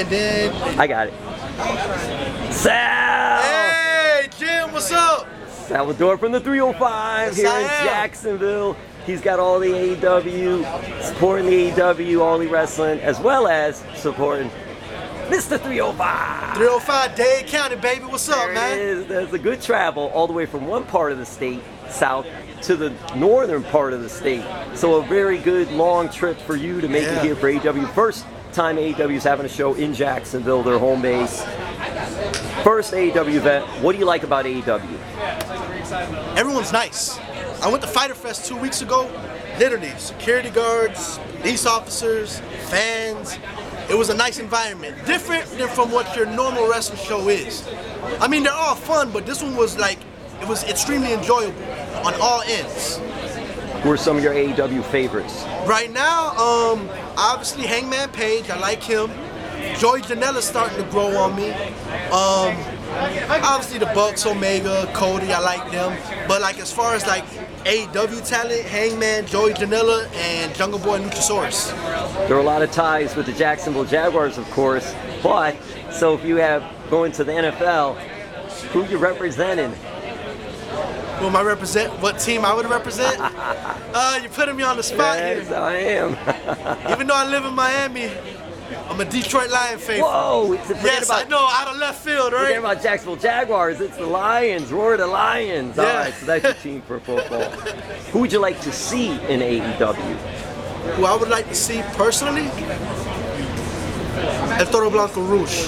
And then I got it. Sal! Hey, Jim, what's up? Salvador from the 305 here in Jacksonville. He's got all the AEW, supporting the AEW, All Elite Wrestling, as well as supporting Mr. 305. 305 Dade County, baby. What's up, There man? it is. There's a good travel all the way from one part of the state, south, to the northern part of the state. So a very good long trip for you to make it here for AEW. First time AEW is having a show in Jacksonville, their home base. First AEW event. What do you like about AEW? Everyone's nice. I went to Fighter Fest 2 weeks ago. Literally, security guards, police officers, fans. It was a nice environment. Different than from what your normal wrestling show is. I mean, they're all fun, but this one was like, it was extremely enjoyable on all ends. Who are some of your AEW favorites? Right now, obviously Hangman Page, I like him. Joey Janela's starting to grow on me. Obviously the Bucks, Omega, Cody, I like them. But like as far as like AEW talent, Hangman, Joey Janela, and Jungle Boy Luchasaurus. There are a lot of ties with the Jacksonville Jaguars, of course. But, so if you have going to the NFL, who you representing? Who am I represent? What team I would represent? You're putting me on the spot Yes, here. I am. Even though I live in Miami, I'm a Detroit Lion faithful. Whoa! Yes, I know, out of left field, right? Forget about Jacksonville Jaguars. It's the Lions. Roar the Lions. Yeah. All right, so that's your team for football. Who would you like to see in AEW? Who I would like to see personally? El Toro Blanco Rouge.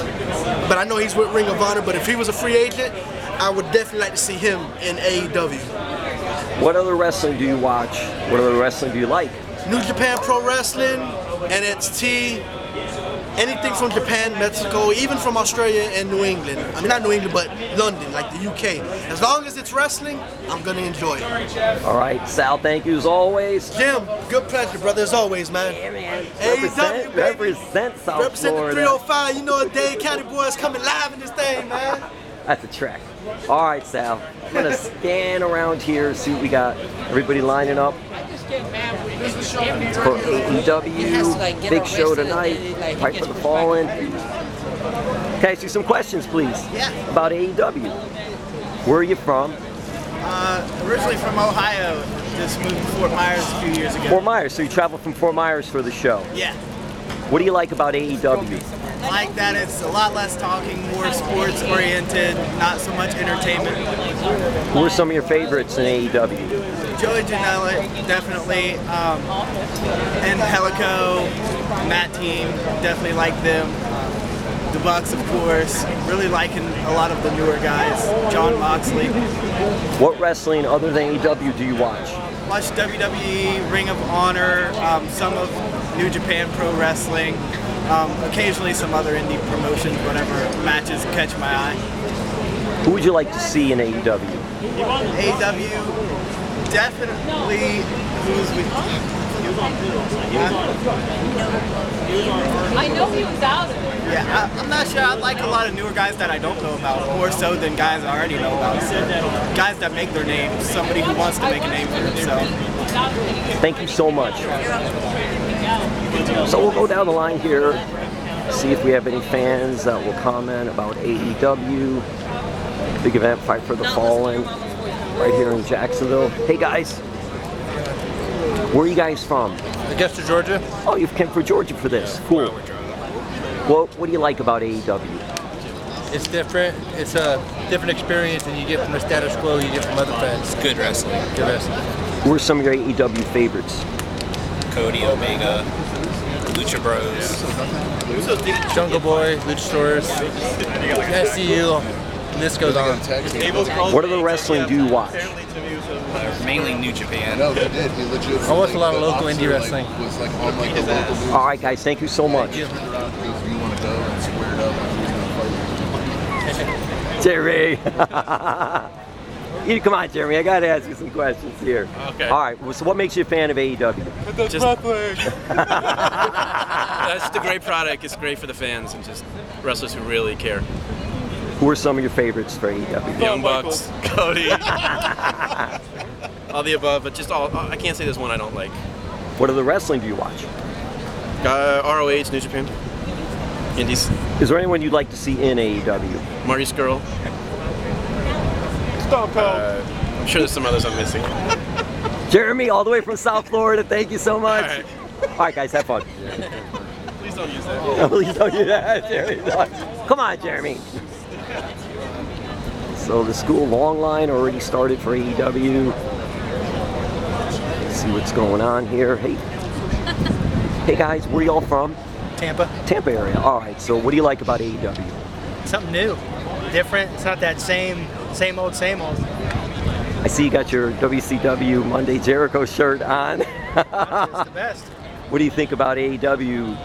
But I know he's with Ring of Honor, but if he was a free agent, I would definitely like to see him in AEW. What other wrestling do you watch? What other wrestling do you like? New Japan Pro Wrestling, NXT, anything from Japan, Mexico, even from Australia and New England. I mean, not New England, but London, like the UK. As long as it's wrestling, I'm gonna enjoy it. All right, Sal, thank you as always. Jim, good pleasure, brother, as always, man. Yeah, man. AEW, baby. Represent South Represent the Florida. 305, you know, a Dade County boy is coming live in this thing, man. That's a track. All right, Sal. I'm gonna scan around here, see what we got. Everybody lining up for AEW. Big show tonight. Fight for the Fallen. Can I ask you some questions, please? Yeah. About AEW. Where are you from? Originally from Ohio, just moved to Fort Myers a few years ago. Fort Myers. So you traveled from Fort Myers for the show. Yeah. What do you like about AEW? I like that it's a lot less talking, more sports oriented, not so much entertainment. Who are some of your favorites in AEW? Joey Janela, definitely, and Helico, and that team, definitely like them. The Bucks, of course, really liking a lot of the newer guys. John Moxley. What wrestling other than AEW do you watch? Watch WWE, Ring of Honor, some of New Japan Pro Wrestling, occasionally some other indie promotions, whatever matches catch my eye. Who would you like to see in AEW? AEW, definitely who's with I know he was out of it. Yeah, I'm not sure. I like a lot of newer guys that I don't know about, more so than guys I already know about. So, guys that make their name, somebody who wants to make a name for himself. Thank you so much. So we'll go down the line here, see if we have any fans that will comment about AEW. Big event, Fight for the Fallen, right here in Jacksonville. Hey guys, where are you guys from? Augusta, Georgia. Oh, you've come from Georgia for this. Cool. Well, what do you like about AEW? It's different. It's a different experience than you get from the status quo you get from other fans. It's good wrestling. Good wrestling. Who are some of your AEW favorites? Cody, Omega, Lucha Bros. Jungle Boy, Luchasaurus, SCU, and this goes on. What other wrestling do you watch? Mainly New Japan. I watch a lot of local indie wrestling. All right, guys, thank you so much. Jeremy! Come on, Jeremy, I gotta ask you some questions here. Okay. All right, so what makes you a fan of AEW? Just, it's a great product, it's great for the fans and just wrestlers who really care. Who are some of your favorites for AEW? Young Bucks, Cody, all the above, but just all, I can't say there's one I don't like. What other wrestling do you watch? ROH, New Japan. Indies. Is there anyone you'd like to see in AEW? Marty Skrull. I'm sure there's some others I'm missing. Jeremy, all the way from South Florida, thank you so much. All right, guys, have fun. Please don't use that. Please don't do that, Jeremy. Come on, Jeremy. So the school long line already started for AEW. Let's see what's going on here. Hey guys, where y'all from? Tampa. Tampa area. All right. So what do you like about AEW? Something new, different. It's not that same old. I see you got your WCW Monday Jericho shirt on. It's the best. What do you think about AEW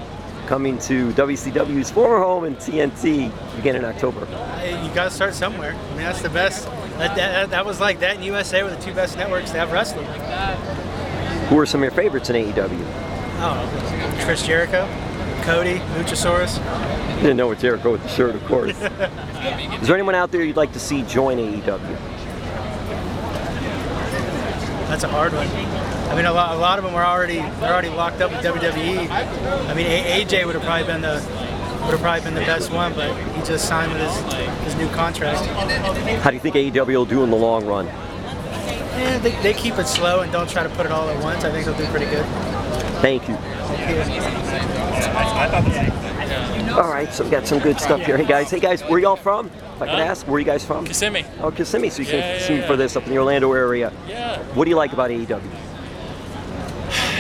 coming to WCW's former home in TNT beginning in October? You got to start somewhere. I mean, that's the best. That was like that in USA were the two best networks to have wrestling. Who are some of your favorites in AEW? Oh, Chris Jericho, Cody, Luchasaurus. You didn't know what Jericho with the shirt, of course. Is there anyone out there you'd like to see join AEW? That's a hard one. I mean, a lot of them they're already locked up with WWE. I mean, AJ would have probably been the best one, but he just signed with his new contract. How do you think AEW will do in the long run? Yeah, they keep it slow and don't try to put it all at once. I think they'll do pretty good. Thank you. All right, so we got some good stuff here. Hey guys, where y'all from? If I could ask, where are you guys from? Kissimmee. Oh, Kissimmee. So you came to Kissimmee for this up in the Orlando area. Yeah. What do you like about AEW?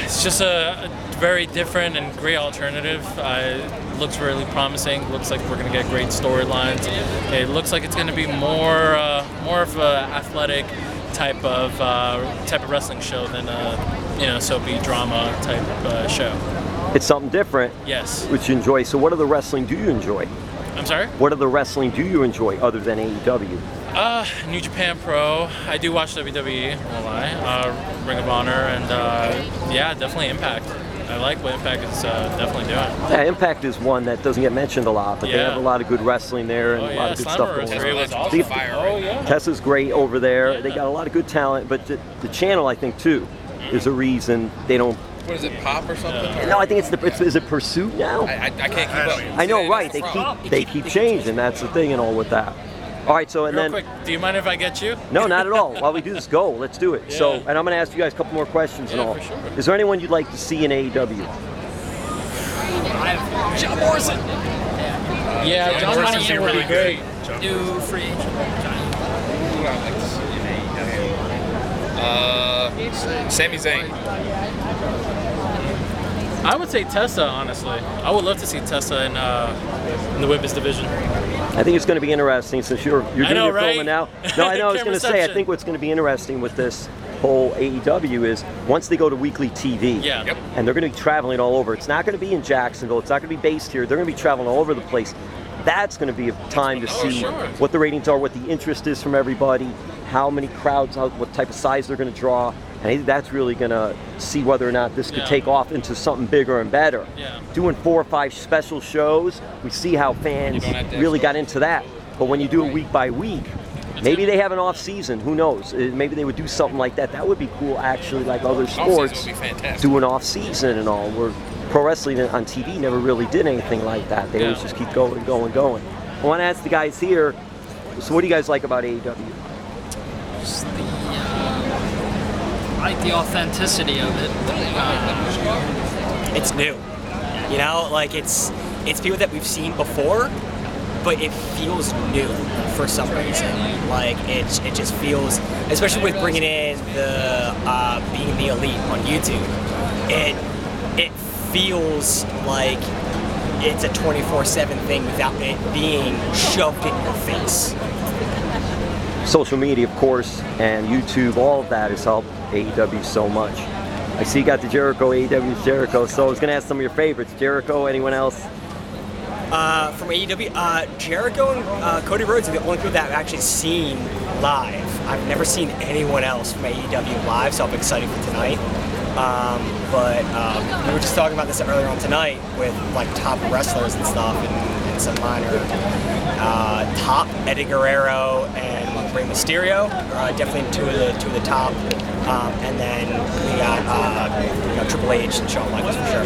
It's just a very different and great alternative. It looks really promising. Looks like we're going to get great storylines. It looks like it's going to be more of an athletic type of wrestling show than a soapy drama type show. It's something different. Yes. Which you enjoy. So what other wrestling do you enjoy? I'm sorry? What other wrestling do you enjoy other than AEW? New Japan Pro. I do watch WWE, won't lie. Ring of Honor, and yeah, definitely Impact. I like what Impact is definitely doing. Yeah, Impact is one that doesn't get mentioned a lot, but they have a lot of good wrestling there and a lot of good stuff going on. Tessa's great over there. Yeah. They got a lot of good talent, but the channel, I think, too, is a reason they don't. What is it, Pop or something? No, I think is it Pursuit now? I can't keep up. I know, right? They keep changing. That's the thing and all with that. All right, so and Real then. Quick, do you mind if I get you? No, not at all. While we do this, go. Let's do it. Yeah. So, and I'm going to ask you guys a couple more questions and all. For sure. Is there anyone you'd like to see in AEW? John Morrison. Yeah, John Morrison would be great. New free agent. Sami Zayn. I would say Tessa, honestly. I would love to see Tessa in the women's division. I think it's going to be interesting since you're doing your right? filming now. No, I know. I was going to say, I reception. think what's going to be interesting with this whole AEW is once they go to weekly TV, and they're going to be traveling all over. It's not going to be in Jacksonville. It's not going to be based here. They're going to be traveling all over the place. That's going to be a time to see what the ratings are, what the interest is from everybody, how many crowds, what type of size they're going to draw. And I think that's really going to see whether or not this could take off into something bigger and better. Yeah. Doing 4 or 5 special shows, we see how fans really got into that. But when you do it week by week, maybe they have an off season. Who knows? Maybe they would do something like that. That would be cool, actually, like other sports do an off season and all. Where pro wrestling on TV never really did anything like that. They always just keep going. I want to ask the guys here. So, what do you guys like about AEW? Just I like the authenticity of it. It's new, you know, like it's people that we've seen before, but it feels new for some reason. Like it just feels, especially with bringing in the being the elite on YouTube, it feels like it's a 24/7 thing without it being shoved in your face. Social media, of course, and YouTube, all of that has helped AEW so much. I see you got the Jericho, AEW's Jericho, so I was going to ask some of your favorites. Jericho, anyone else? From AEW, Jericho and Cody Rhodes are the only people that I've actually seen live. I've never seen anyone else from AEW live, so I'm excited for tonight. But we were just talking about this earlier on tonight with like top wrestlers and stuff and some minor top. Eddie Guerrero and Rey Mysterio, definitely two of the top. And then we got Triple H and Shawn Michaels for sure.